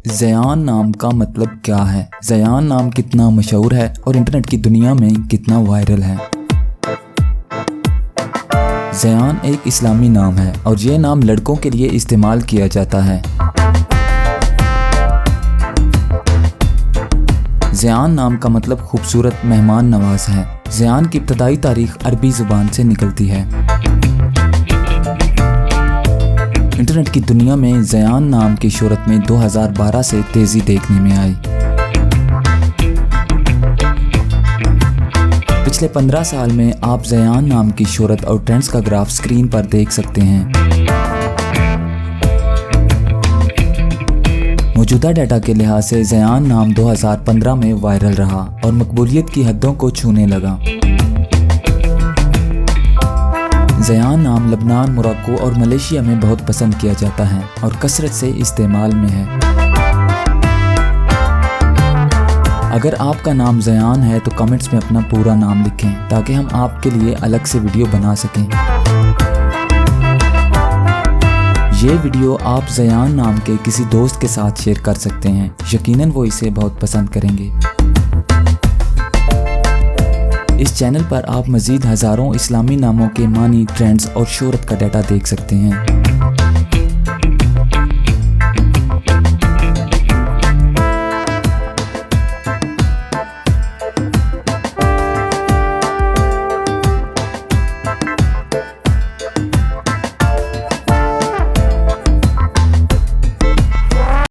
ज़यान नाम का मतलब क्या है? ज़यान नाम कितना मशहूर है और इंटरनेट की दुनिया में कितना वायरल है? ज़यान एक इस्लामी नाम है और ये नाम लड़कों के लिए इस्तेमाल किया जाता है। ज़यान नाम का मतलब खूबसूरत मेहमान नवाज है। ज़यान की इब्तदाई तारीख अरबी ज़ुबान से निकलती है। इंटरनेट की दुनिया में ज़यान नाम की शोहरत में 2012 से तेज़ी देखने में आई। पिछले 15 साल में आप ज़यान नाम की शोहरत और ट्रेंड्स का ग्राफ स्क्रीन पर देख सकते हैं। मौजूदा डाटा के लिहाज से ज़यान नाम 2015 में वायरल रहा और मकबूलियत की हदों को छूने लगा। ज़यान नाम लबनान, मोरक्को और मलेशिया में बहुत पसंद किया जाता है और कसरत से इस्तेमाल में है। अगर आपका नाम ज़यान है तो कमेंट्स में अपना पूरा नाम लिखें ताकि हम आपके लिए अलग से वीडियो बना सकें। ये वीडियो आप ज़यान नाम के किसी दोस्त के साथ शेयर कर सकते हैं, यकीनन वो इसे बहुत पसंद करेंगे। इस चैनल पर आप मज़ीद हज़ारों इस्लामी नामों के मानी, ट्रेंड्स और शोहरत का डाटा देख सकते हैं।